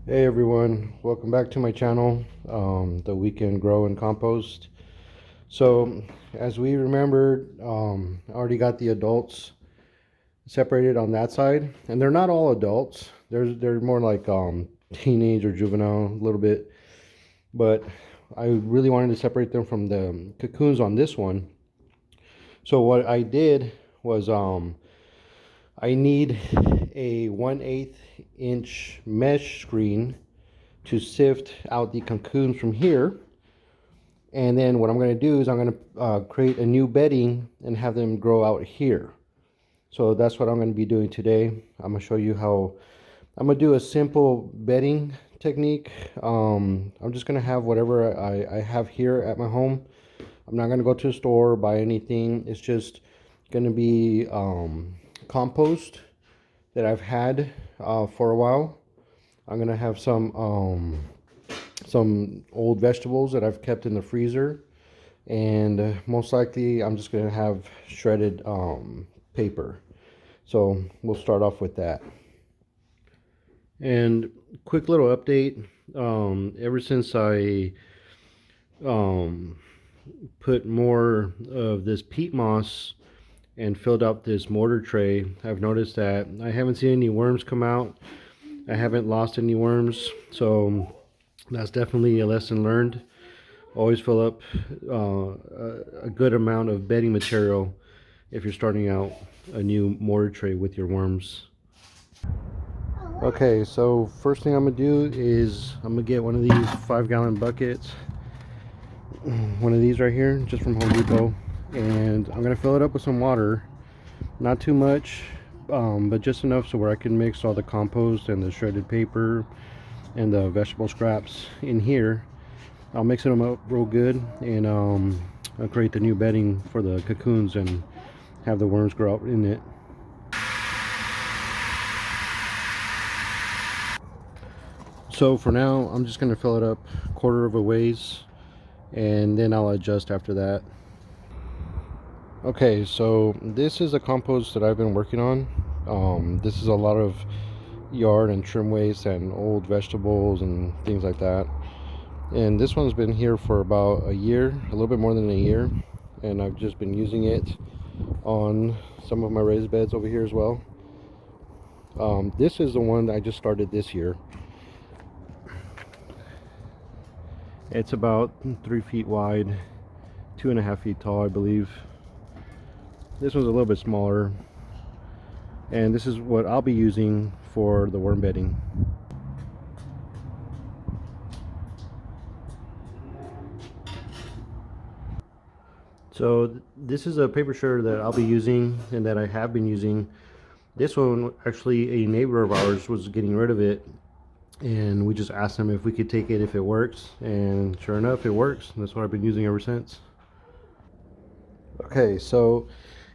Hey everyone, welcome back to my channel, the Weekend Grow and Compost. So as we remembered, I already got the adults separated on that side, and they're not all adults. They're more like teenage or juvenile a little bit, but I really wanted to separate them from the cocoons on this one. So what I did was I need a 1/8 inch mesh screen to sift out the cocoons from here. And then what I'm going to do is I'm going to create a new bedding and have them grow out here. So that's what I'm going to be doing today. I'm going to show you how I'm going to do a simple bedding technique. I'm just going to have whatever I have here at my home. I'm not going to go to a store or buy anything. It's just going to be compost that I've had for a while. I'm going to have some old vegetables that I've kept in the freezer, and most likely I'm just going to have shredded paper. So we'll start off with that. And quick little update, ever since I put more of this peat moss and filled up this mortar tray, I've noticed that I haven't seen any worms come out. I haven't lost any worms, so that's definitely a lesson learned. Always fill up a good amount of bedding material if you're starting out a new mortar tray with your worms. Okay, so first thing I'm gonna do is I'm gonna get one of these 5-gallon buckets, one of these right here, just from Home Depot, and I'm gonna fill it up with some water, not too much, but just enough so where I can mix all the compost and the shredded paper and the vegetable scraps in here. I'll mix them up real good, and I'll create the new bedding for the cocoons and have the worms grow out in it. So for now, I'm just going to fill it up a quarter of a ways, and then I'll adjust after that. Okay, so this is a compost that I've been working on. This is a lot of yard and trim waste and old vegetables and things like that. And this one's been here for about a year, a little bit more than a year, and I've just been using it on some of my raised beds over here as well. This is the one that I just started this year. It's about 3 feet wide, 2.5 feet tall, I believe. This one's a little bit smaller, and this is what I'll be using for the worm bedding. So this is a paper shredder that I'll be using and that I have been using. This one, actually, a neighbor of ours was getting rid of it, and we just asked him if we could take it if it works, and sure enough, it works. That's what I've been using ever since. Okay, so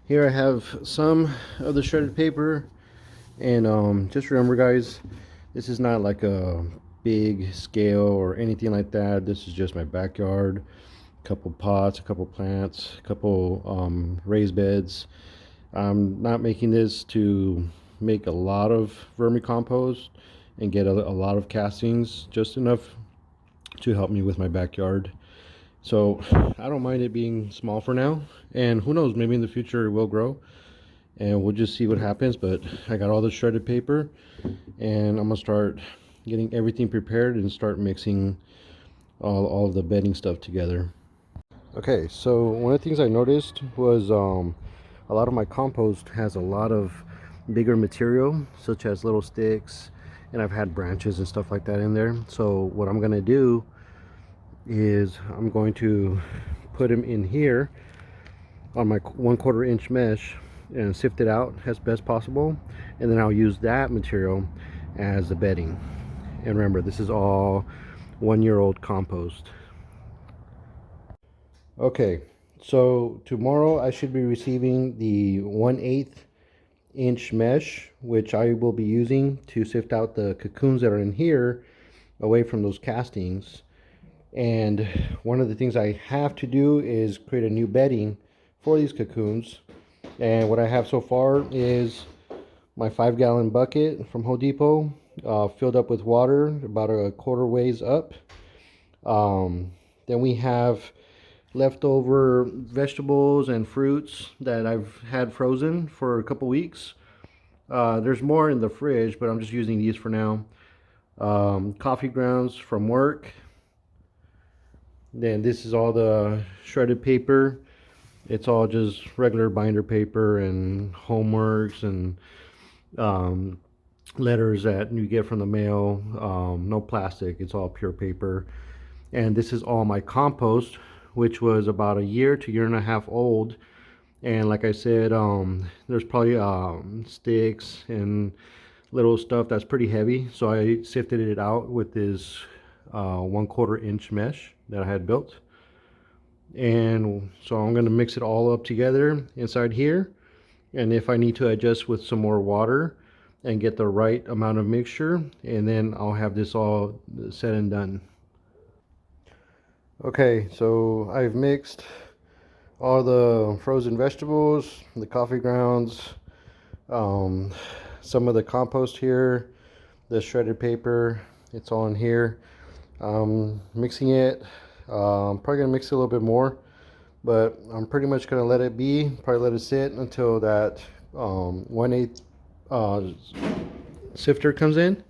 here I have some of the shredded paper, and just remember, guys, this is not like a big scale or anything like that. This is just my backyard, a couple pots, a couple plants, a couple raised beds. I'm not making this to make a lot of vermicompost and get a lot of castings, just enough to help me with my backyard. So I don't mind it being small for now, and who knows, maybe in the future it will grow, and we'll just see what happens. But I got all the shredded paper, and I'm gonna start getting everything prepared and start mixing all of the bedding stuff together. Okay, so one of the things I noticed was a lot of my compost has a lot of bigger material, such as little sticks, and I've had branches and stuff like that in there. So what I'm gonna do is I'm going to put them in here on my 1/4 inch mesh and sift it out as best possible, and then I'll use that material as the bedding. And remember, this is all 1-year-old compost. Okay, so tomorrow I should be receiving the 1/8 inch mesh, which I will be using to sift out the cocoons that are in here away from those castings. And one of the things I have to do is create a new bedding for these cocoons. And what I have so far is my 5-gallon bucket from Home Depot, filled up with water, about a quarter ways up. Um, then we have leftover vegetables and fruits that I've had frozen for a couple weeks. There's more in the fridge, but I'm just using these for now. Coffee grounds from work. Then this is all the shredded paper. It's all just regular binder paper and homeworks and um, letters that you get from the mail. No plastic. It's all pure paper. And this is all my compost, which was about a year to year and a half old. And like I said, there's probably sticks and little stuff that's pretty heavy. So I sifted it out with this 1/4 inch mesh that I had built. And so I'm going to mix it all up together inside here. And if I need to adjust with some more water and get the right amount of mixture, and then I'll have this all said and done. Okay, so I've mixed all the frozen vegetables, the coffee grounds, um, some of the compost here, the shredded paper. It's all in here. Mixing it. I'm probably gonna mix it a little bit more, but I'm pretty much gonna let it be. Probably let it sit until that 1/8 uh, sifter comes in,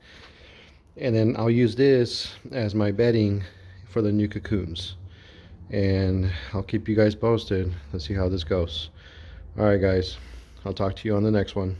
and then I'll use this as my bedding for the new cocoons. And I'll keep you guys posted. Let's see how this goes. All right, guys. I'll talk to you on the next one.